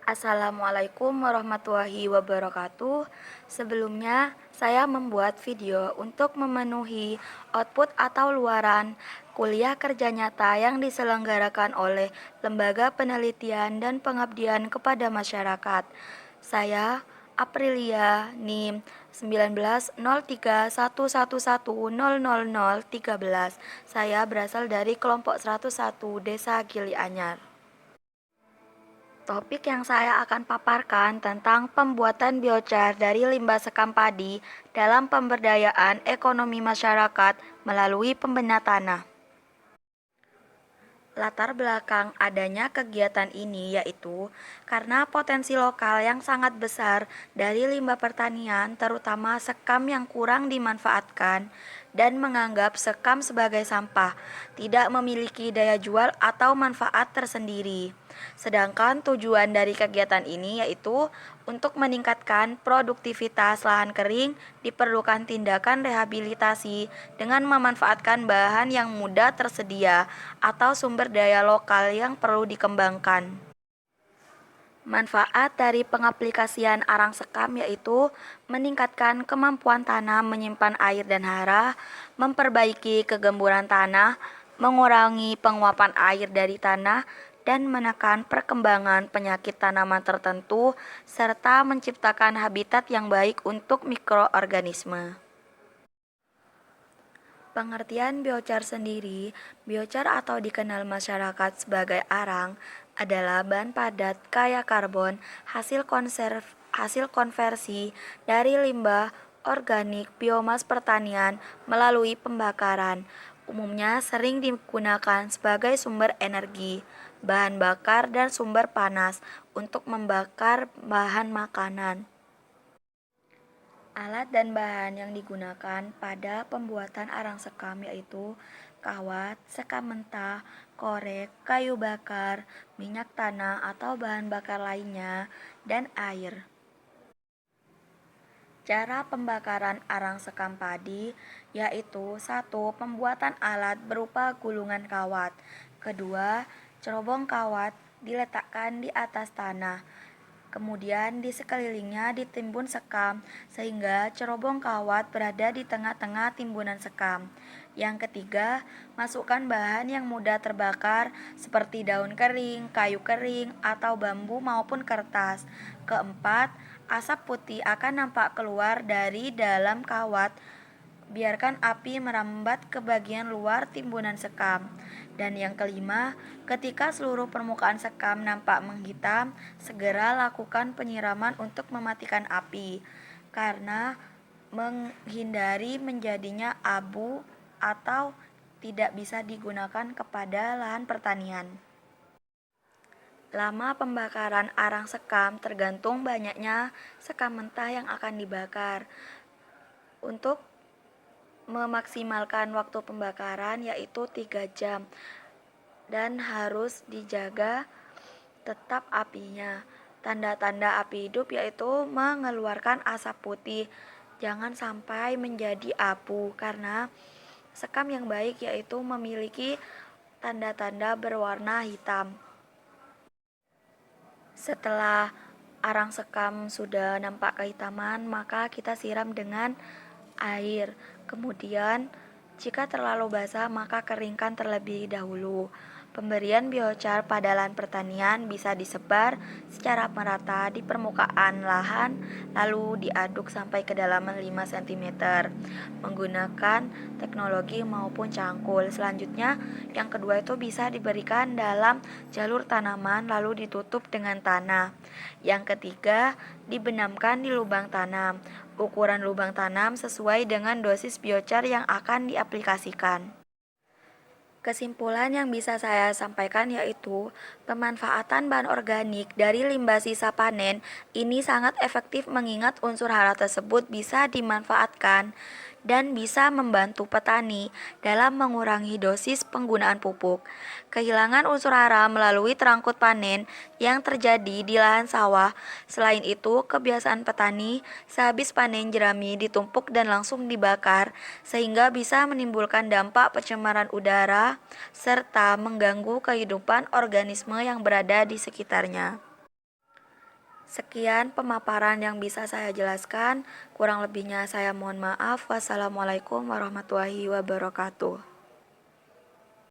Assalamualaikum warahmatullahi wabarakatuh. Sebelumnya, saya membuat video untuk memenuhi output atau luaran kuliah kerja nyata yang diselenggarakan oleh Lembaga Penelitian dan Pengabdian kepada Masyarakat. Saya Aprilia NIM 190311100013. Saya berasal dari kelompok 101 Desa Gili Anyar. Topik yang saya akan paparkan tentang pembuatan biochar dari limbah sekam padi dalam pemberdayaan ekonomi masyarakat melalui pembinaan tanah. Latar belakang adanya kegiatan ini yaitu karena potensi lokal yang sangat besar dari limbah pertanian, terutama sekam yang kurang dimanfaatkan dan menganggap sekam sebagai sampah, tidak memiliki daya jual atau manfaat tersendiri. Sedangkan tujuan dari kegiatan ini yaitu untuk meningkatkan produktivitas lahan kering, diperlukan tindakan rehabilitasi dengan memanfaatkan bahan yang mudah tersedia atau sumber daya lokal yang perlu dikembangkan. Manfaat dari pengaplikasian arang sekam yaitu meningkatkan kemampuan tanah menyimpan air dan hara, memperbaiki kegemburan tanah, mengurangi penguapan air dari tanah, dan menekan perkembangan penyakit tanaman tertentu, serta menciptakan habitat yang baik untuk mikroorganisme. Pengertian biochar sendiri, biochar atau dikenal masyarakat sebagai arang, adalah bahan padat kaya karbon hasil konversi dari limbah organik biomas pertanian melalui pembakaran. Umumnya sering digunakan sebagai sumber energi, bahan bakar dan sumber panas untuk membakar bahan makanan. Alat dan bahan yang digunakan pada pembuatan arang sekam yaitu kawat, sekam mentah, korek, kayu bakar, minyak tanah atau bahan bakar lainnya, dan air. Cara pembakaran arang sekam padi yaitu 1. Pembuatan alat berupa gulungan kawat. Kedua, cerobong kawat diletakkan di atas tanah. Kemudian di sekelilingnya ditimbun sekam sehingga cerobong kawat berada di tengah-tengah timbunan sekam. Yang ketiga, masukkan bahan yang mudah terbakar seperti daun kering, kayu kering, atau bambu maupun kertas. Keempat, asap putih akan nampak keluar dari dalam kawat. Biarkan api merambat ke bagian luar timbunan sekam. Dan yang kelima, ketika seluruh permukaan sekam nampak menghitam, segera lakukan penyiraman untuk mematikan api, karena menghindari menjadinya abu atau tidak bisa digunakan kepada lahan pertanian. Lama pembakaran arang sekam tergantung banyaknya sekam mentah yang akan dibakar. Untuk memaksimalkan waktu pembakaran yaitu 3 jam dan harus dijaga tetap apinya. Tanda-tanda api hidup yaitu mengeluarkan asap putih, jangan sampai menjadi abu karena sekam yang baik yaitu memiliki tanda-tanda berwarna hitam. Setelah arang sekam sudah nampak kehitaman, maka kita siram dengan air. Kemudian, jika terlalu basah, maka keringkan terlebih dahulu. Pemberian biochar pada lahan pertanian bisa disebar secara merata di permukaan lahan, lalu diaduk sampai kedalaman 5 cm menggunakan teknologi maupun cangkul. Selanjutnya, yang kedua itu bisa diberikan dalam jalur tanaman lalu ditutup dengan tanah. Yang ketiga, dibenamkan di lubang tanam. Ukuran lubang tanam sesuai dengan dosis biochar yang akan diaplikasikan. Kesimpulan yang bisa saya sampaikan yaitu pemanfaatan bahan organik dari limbah sisa panen ini sangat efektif mengingat unsur hara tersebut bisa dimanfaatkan dan bisa membantu petani dalam mengurangi dosis penggunaan pupuk. Kehilangan unsur hara melalui terangkut panen yang terjadi di lahan sawah. Selain itu, kebiasaan petani sehabis panen jerami ditumpuk dan langsung dibakar sehingga bisa menimbulkan dampak pencemaran udara serta mengganggu kehidupan organisme yang berada di sekitarnya. Sekian pemaparan yang bisa saya jelaskan. Kurang lebihnya saya mohon maaf. Wassalamualaikum warahmatullahi wabarakatuh.